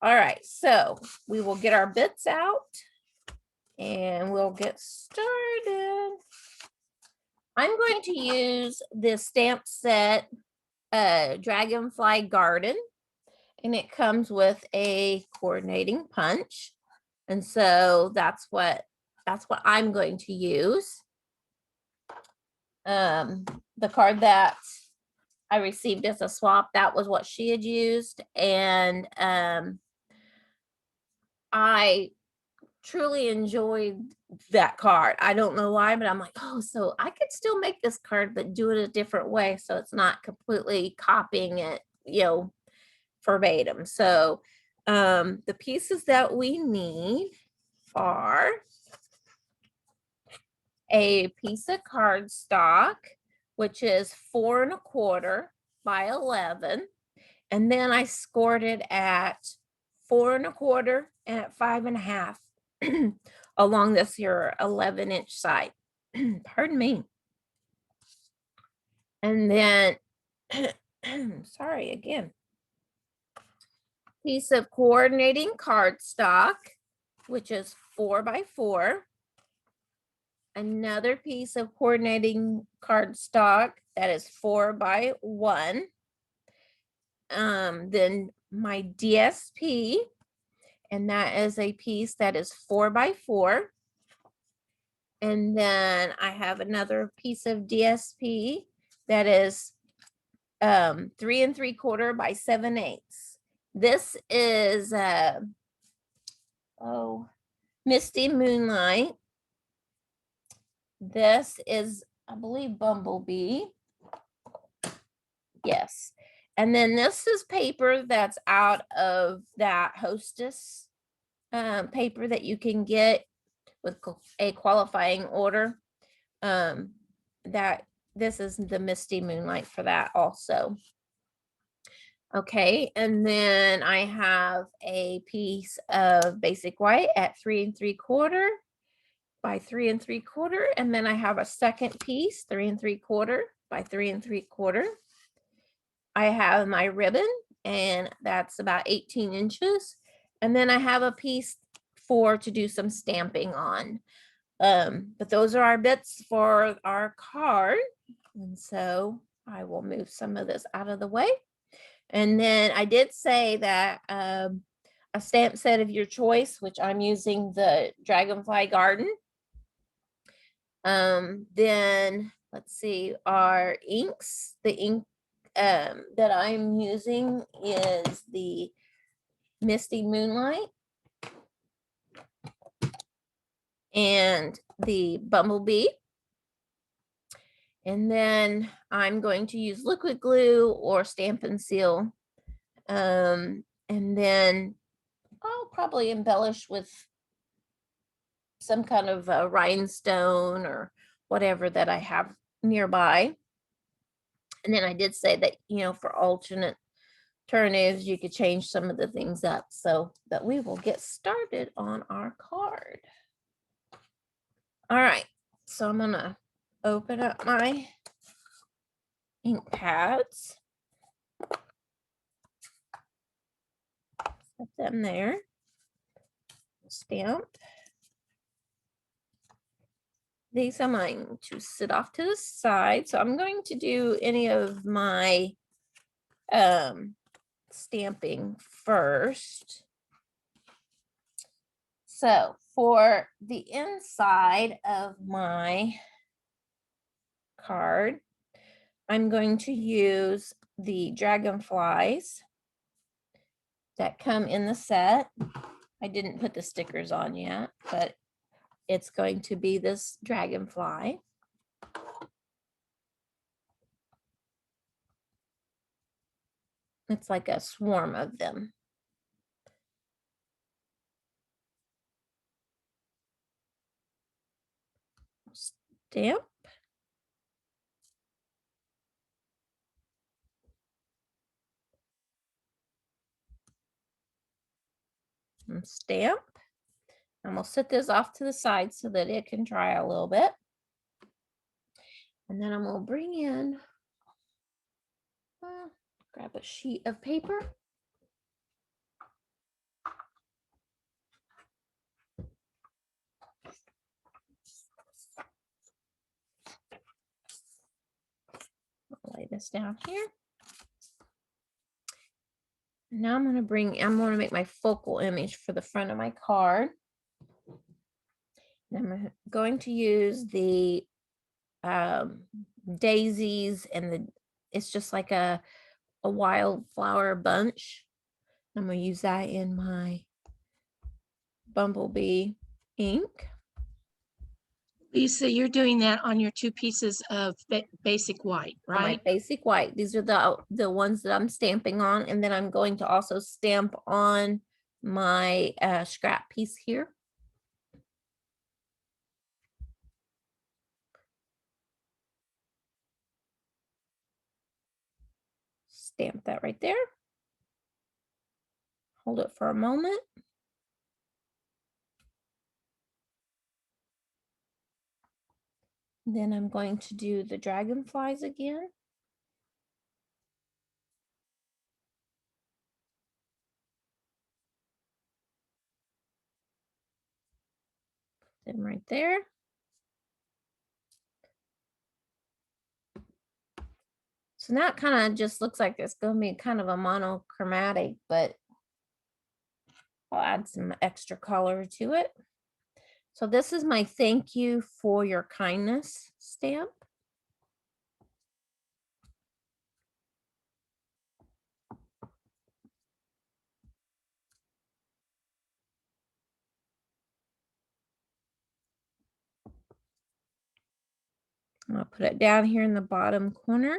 All right, so we will get our bits out and we'll get started. I'm going to use this stamp set, Dragonfly Garden, and it comes with a coordinating punch. And so that's what I'm going to use. The card that I received as a swap, that was what she had used. And I truly enjoyed that card. I don't know why, but I'm like, oh, so I could still make this card, but do it a different way. So it's not completely copying it, verbatim. So the pieces that we need are a piece of cardstock, which is 4 1/4 by 11. And then I scored it at 4 1/4 and at 5 1/2 along this here 11-inch side. Pardon me. And then, sorry again, piece of coordinating cardstock, which is 4 by 4. Another piece of coordinating cardstock that is 4 by 1. Then my DSP, and that is a piece that is 4 by 4. And then I have another piece of DSP that is 3 3/4 by 7/8. This is Misty Moonlight. This is, I believe, Bumblebee. Yes. And then this is paper that's out of that Hostess paper that you can get with a qualifying order. That this is the Misty Moonlight for that also. Okay, and then I have a piece of basic white at 3 3/4 by 3 3/4, and then I have a second piece, 3 3/4 by 3 3/4. I have my ribbon, and that's about 18 inches. And then I have a piece to do some stamping on. But those are our bits for our card. And so I will move some of this out of the way. And then I did say that a stamp set of your choice, which I'm using the Dragonfly Garden. Then let's see, our inks. The ink that I'm using is the Misty Moonlight and the Bumblebee. And then I'm going to use liquid glue or Stampin' Seal. And then I'll probably embellish with some kind of a rhinestone or whatever that I have nearby. And then I did say that, for alternate alternatives, you could change some of the things up. So that we will get started on our card. All right, so I'm gonna open up my ink pads. Put them there. Stamp. These I'm going to sit off to the side. So I'm going to do any of my stamping first. So for the inside of my card, I'm going to use the Dragonflies that come in the set. I didn't put the stickers on yet, but it's going to be this Dragonfly. It's like a swarm of them. Stamp. And stamp. I'm going to set this off to the side so that it can dry a little bit. And then I'm going to bring in, grab a sheet of paper. this down here. Now I'm going to make my focal image for the front of my card. And I'm going to use the daisies, and it's just like a wildflower bunch. I'm going to use that in my Bumblebee ink. Lisa, you're doing that on your 2 pieces of basic white, right? My basic white. These are the ones that I'm stamping on, and then I'm going to also stamp on my scrap piece here. Stamp that right there. Hold it for a moment. Then I'm going to do the dragonflies again. Put them right there. So now it kind of just looks like it's going to be kind of a monochromatic, but I'll add some extra color to it. So this is my thank you for your kindness stamp. I'll put it down here in the bottom corner.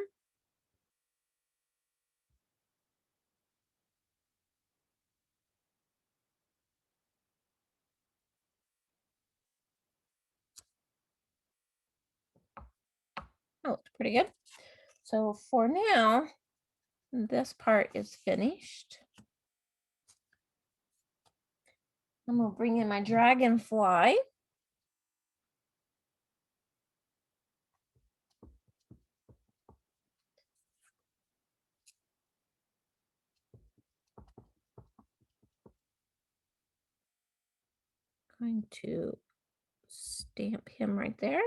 Oh, it's pretty good. So for now, this part is finished. I'm going to bring in my dragonfly. Going to stamp him right there.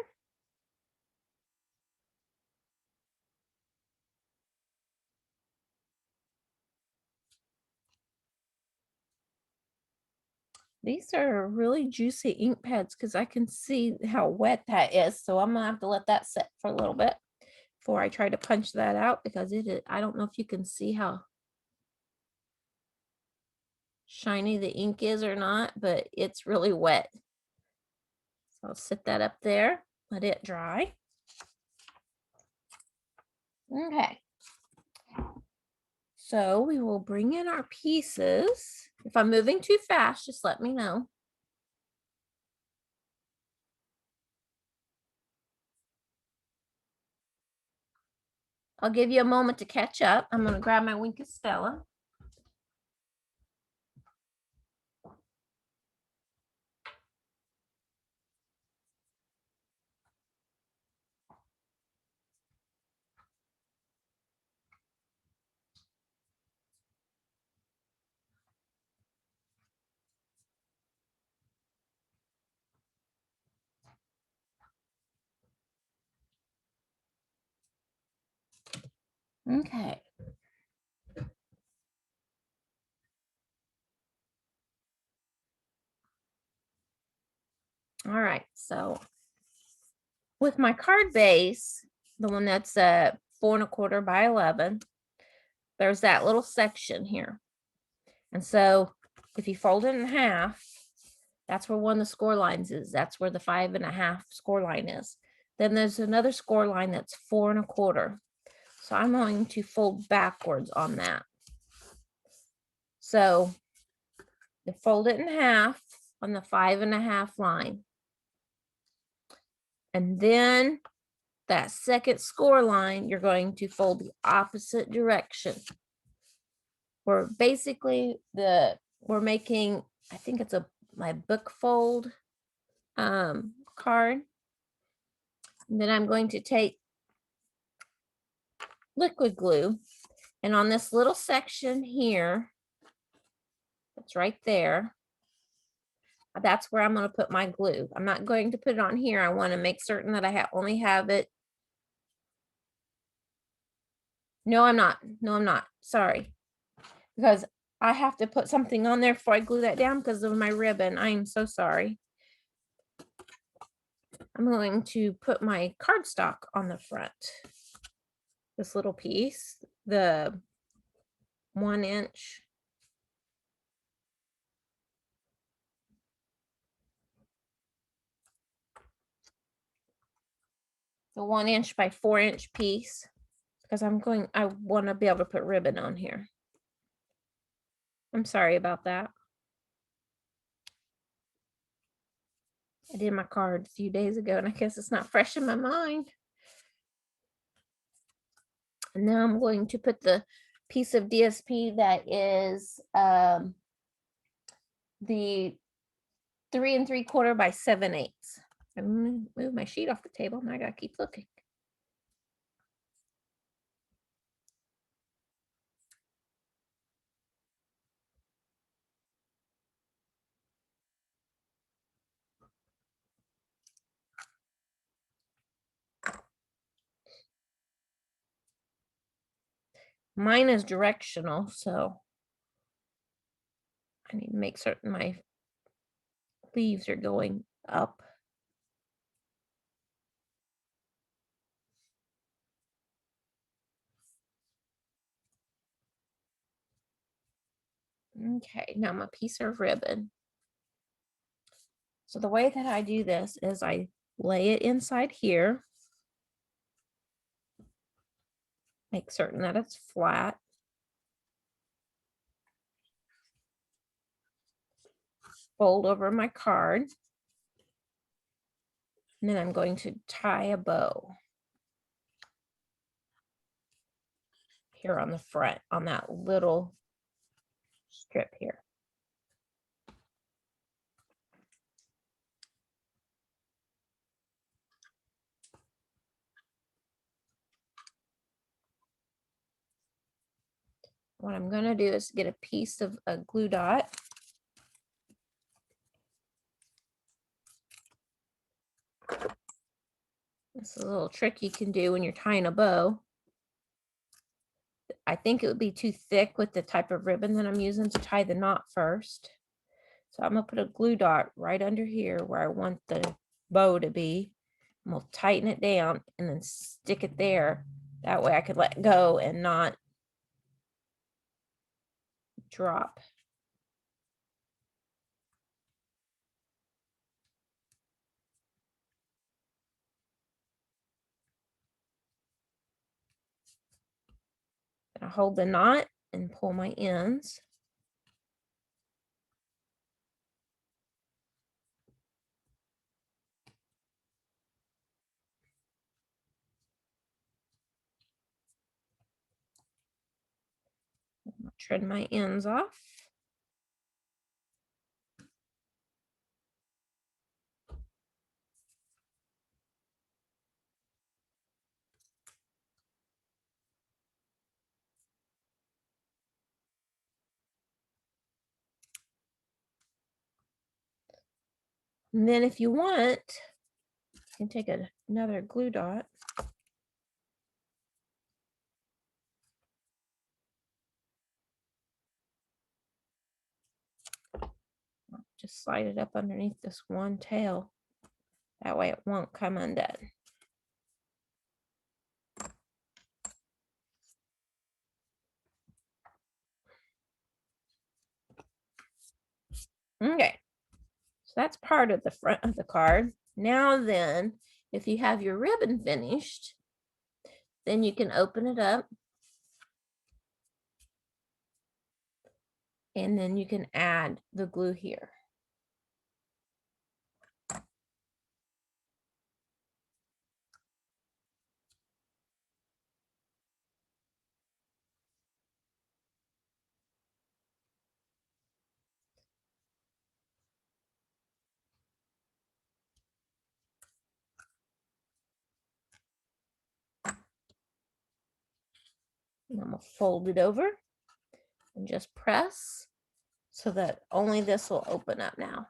These are really juicy ink pads because I can see how wet that is. So I'm going to have to let that set for a little bit before I try to punch that out, because it is, I don't know if you can see how shiny the ink is or not, but it's really wet. So I'll set that up there, let it dry. Okay. So we will bring in our pieces. If I'm moving too fast, just let me know. I'll give you a moment to catch up. I'm going to grab my Wink of Stella. Okay. All right. So with my card base, the one that's 4 1/4 by 11, there's that little section here. And so if you fold it in half, that's where one of the score lines is. That's where the 5 1/2 score line is. Then there's another score line that's 4 1/4. So I'm going to fold backwards on that. So you fold it in half on the 5 1/2 line. And then that second score line, you're going to fold the opposite direction. We're basically we're making, I think it's my book fold card. And then I'm going to take liquid glue, and on this little section here, it's right there, that's where I'm going to put my glue. I'm not going to put it on here. I want to make certain that I only have it No, I'm not. No, I'm not. Sorry. Because I have to put something on there before I glue that down because of my ribbon. I am so sorry. I'm going to put my cardstock on the front. This little piece, the 1 inch. The 1 inch by 4 inch piece, because I want to be able to put ribbon on here. I'm sorry about that. I did my card a few days ago and I guess it's not fresh in my mind. And now I'm going to put the piece of DSP that is the 3 3/4 by 7/8. I'm gonna move my sheet off the table and I gotta keep looking. Mine is directional, so I need to make certain my leaves are going up. Okay, now my piece of ribbon. So the way that I do this is I lay it inside here. Make certain that it's flat. Fold over my card. And then I'm going to tie a bow here on the front on that little strip here. What I'm going to do is get a piece of a glue dot. This is a little trick you can do when you're tying a bow. I think it would be too thick with the type of ribbon that I'm using to tie the knot first. So I'm going to put a glue dot right under here where I want the bow to be. I'm going to tighten it down and then stick it there. That way I could let go and not drop. I hold the knot and pull my ends. I'll trim my ends off. And then if you want, you can take another glue dot. Just slide it up underneath this one tail. That way it won't come undone. Okay, so that's part of the front of the card. Now then, if you have your ribbon finished, then you can open it up. And then you can add the glue here. And I'm going to fold it over and just press so that only this will open up now.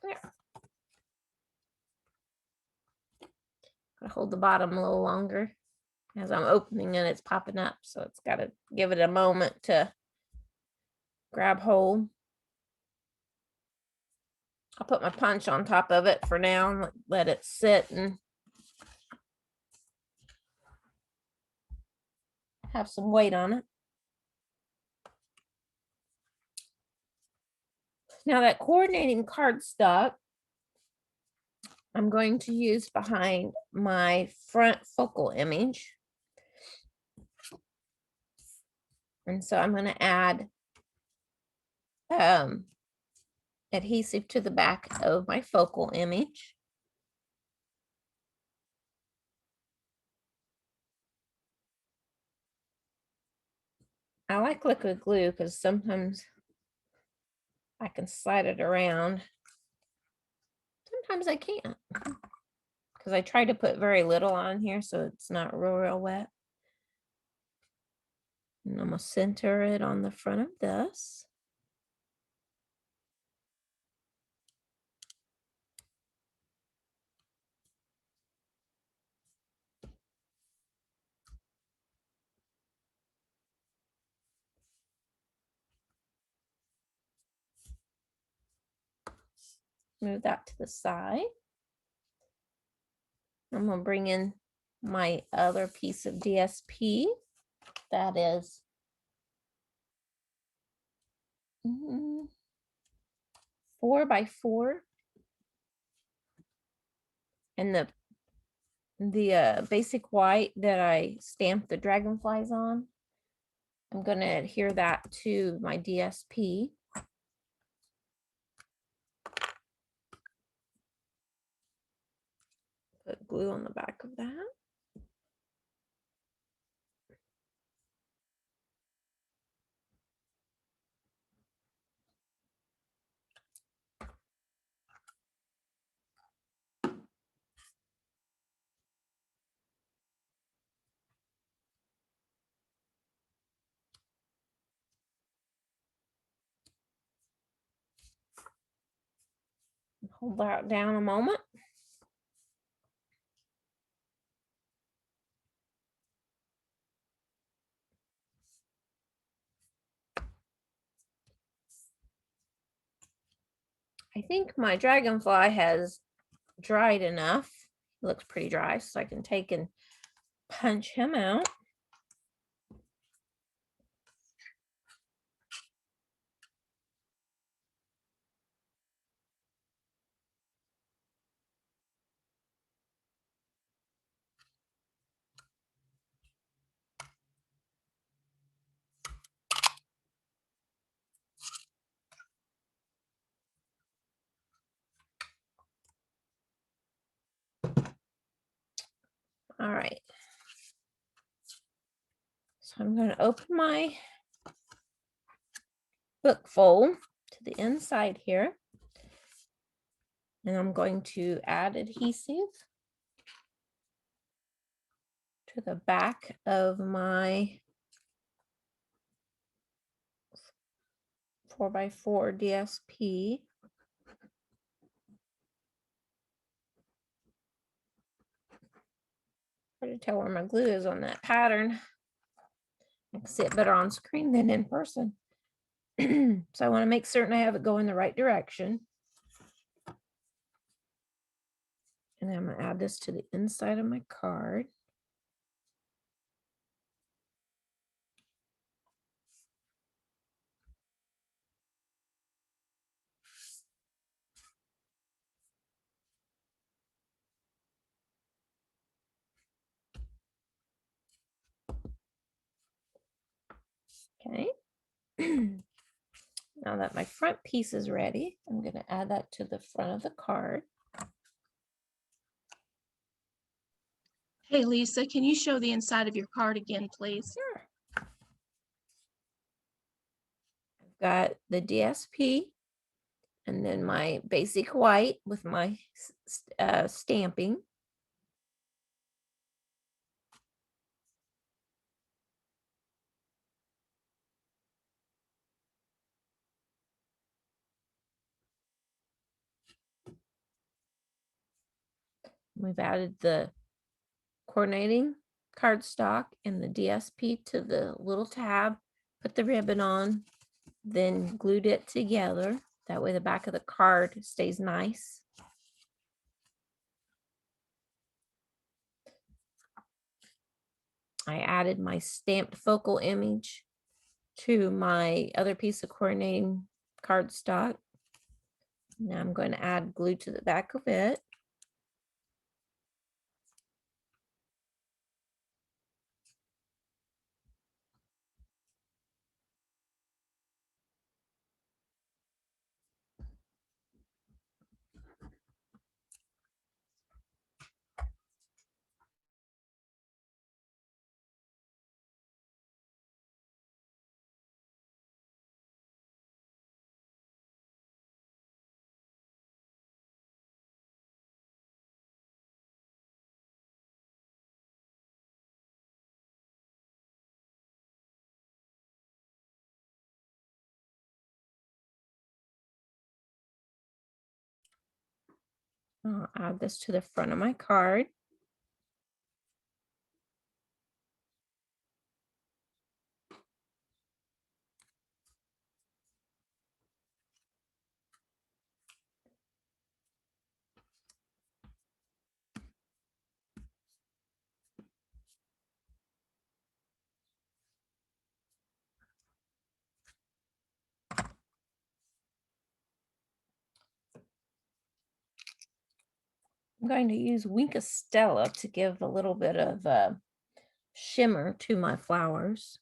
There. Gotta hold the bottom a little longer. As I'm opening it, it's popping up, so it's got to give it a moment to grab hold. I'll put my punch on top of it for now and let it sit and have some weight on it. Now that coordinating cardstock, I'm going to use behind my front focal image. And so I'm going to add adhesive to the back of my focal image. I like liquid glue because sometimes I can slide it around. Sometimes I can't because I try to put very little on here so it's not real wet. And I'm going to center it on the front of this. Move that to the side. I'm going to bring in my other piece of DSP. That is 4x4. And the basic white that I stamped the dragonflies on, I'm going to adhere that to my DSP. Put glue on the back of that. Hold that down a moment. I think my dragonfly has dried enough. It looks pretty dry, so I can take and punch him out. All right. So I'm going to open my book fold to the inside here. And I'm going to add adhesive to the back of my 4x4 DSP. Hard to tell where my glue is on that pattern. I can see it better on screen than in person. So I want to make certain I have it going the right direction. And then I'm going to add this to the inside of my card. Okay. Now that my front piece is ready, I'm going to add that to the front of the card. Hey, Lisa, can you show the inside of your card again, please? Sure. I've got the DSP and then my basic white with my stamping. We've added the coordinating cardstock and the DSP to the little tab, put the ribbon on, then glued it together. That way the back of the card stays nice. I added my stamped focal image to my other piece of coordinating cardstock. Now I'm going to add glue to the back of it. I'll add this to the front of my card. I'm going to use Wink of Stella to give a little bit of shimmer to my flowers.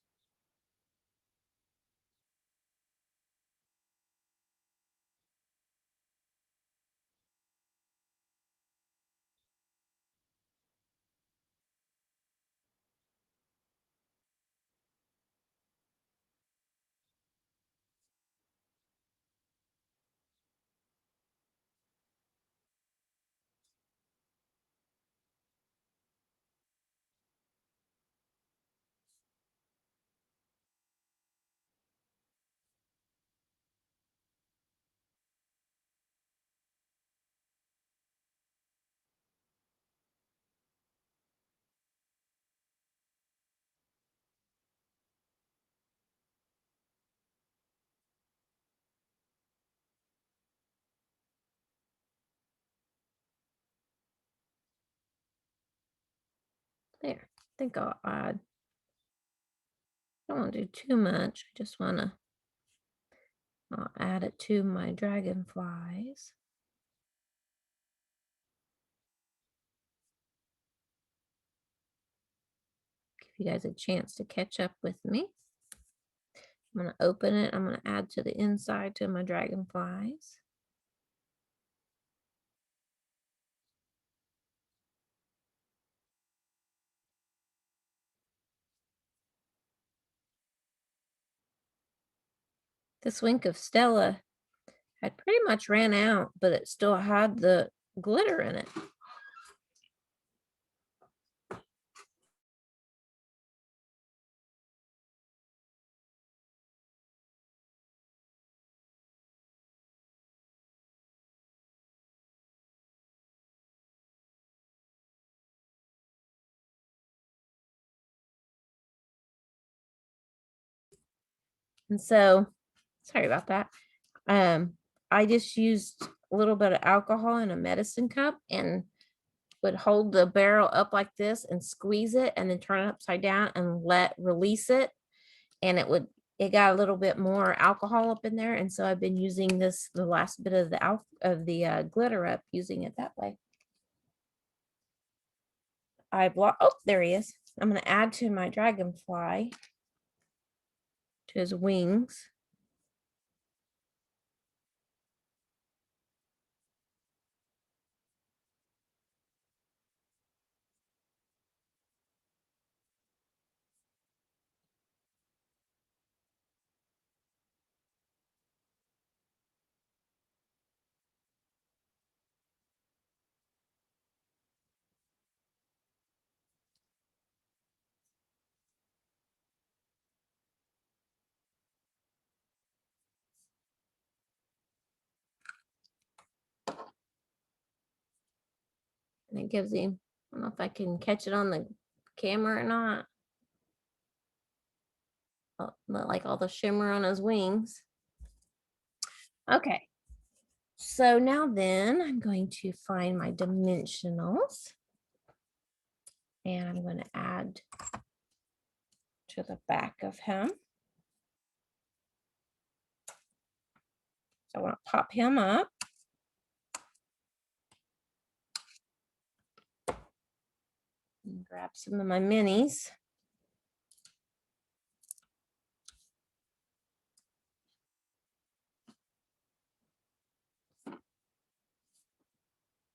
There, I think I'll add, I don't want to do too much. I just want to, I'll add it to my dragonflies. Give you guys a chance to catch up with me. I'm going to open it. I'm going to add to the inside to my dragonflies. This Wink of Stella had pretty much ran out, but it still had the glitter in it. And so, sorry about that. I just used a little bit of alcohol in a medicine cup and would hold the barrel up like this and squeeze it and then turn it upside down and release it. And it got a little bit more alcohol up in there. And so I've been using this, the last bit of the glitter up, using it that way. Oh, there he is. I'm going to add to my dragonfly, to his wings. And it gives him, I don't know if I can catch it on the camera or not. Like all the shimmer on his wings. Okay. So now then I'm going to find my dimensionals. And I'm going to add to the back of him. So I want to pop him up. And grab some of my minis.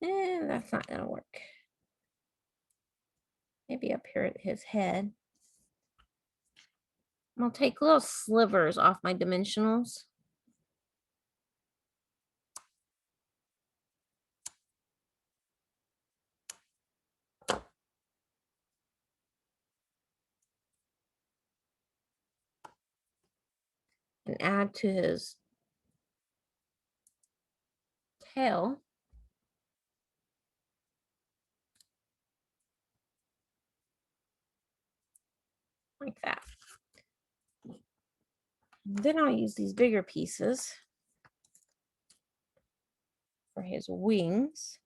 And that's not going to work. Maybe up here at his head. I'm going to take little slivers off my dimensionals. And add to his tail. Like that. And then I'll use these bigger pieces for his wings.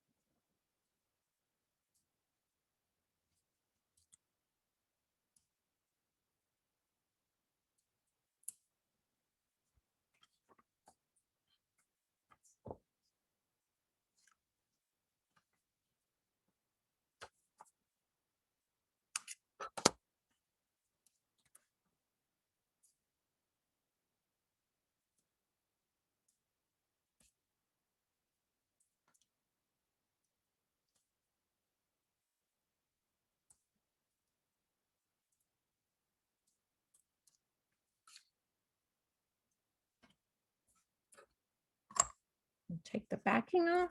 Take the backing off.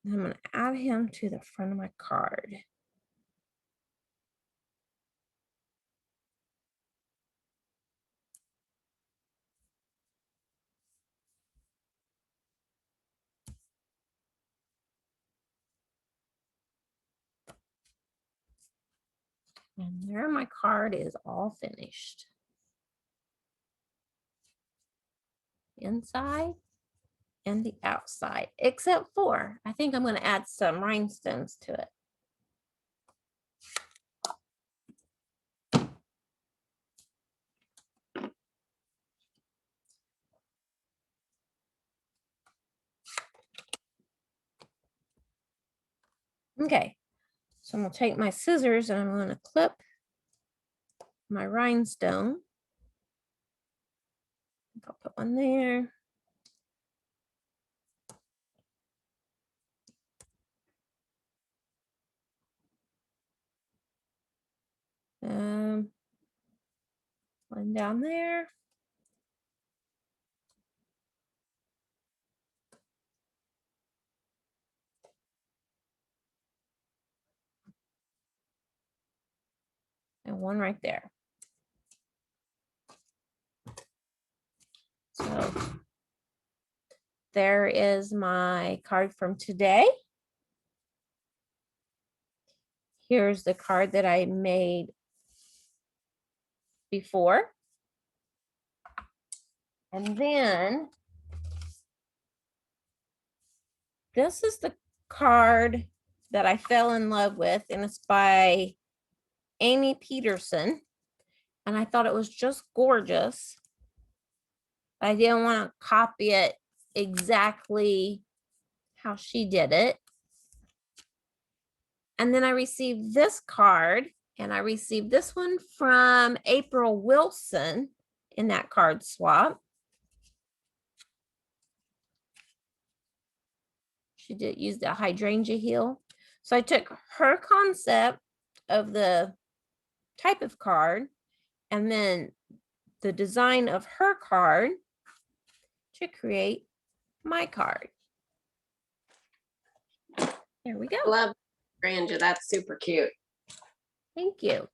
I'm going to add him to the front of my card. And there my card is all finished. Inside and the outside, except for, I think I'm going to add some rhinestones to it. Okay, so I'm going to take my scissors and I'm going to clip my rhinestone. I'll put one there. One down there. And one right there. So there is my card from today. Here's the card that I made before. And then this is the card that I fell in love with, and it's by Amy Petterson. And I thought it was just gorgeous. I didn't want to copy it exactly how she did it. And then I received this card, and I received this one from April Wilson in that card swap. She did use the hydrangea heel. So I took her concept of the type of card and then the design of her card to create my card. There we go. Love Grandja. That's super cute. Thank you.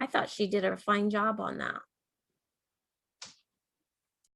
I thought she did a fine job on that.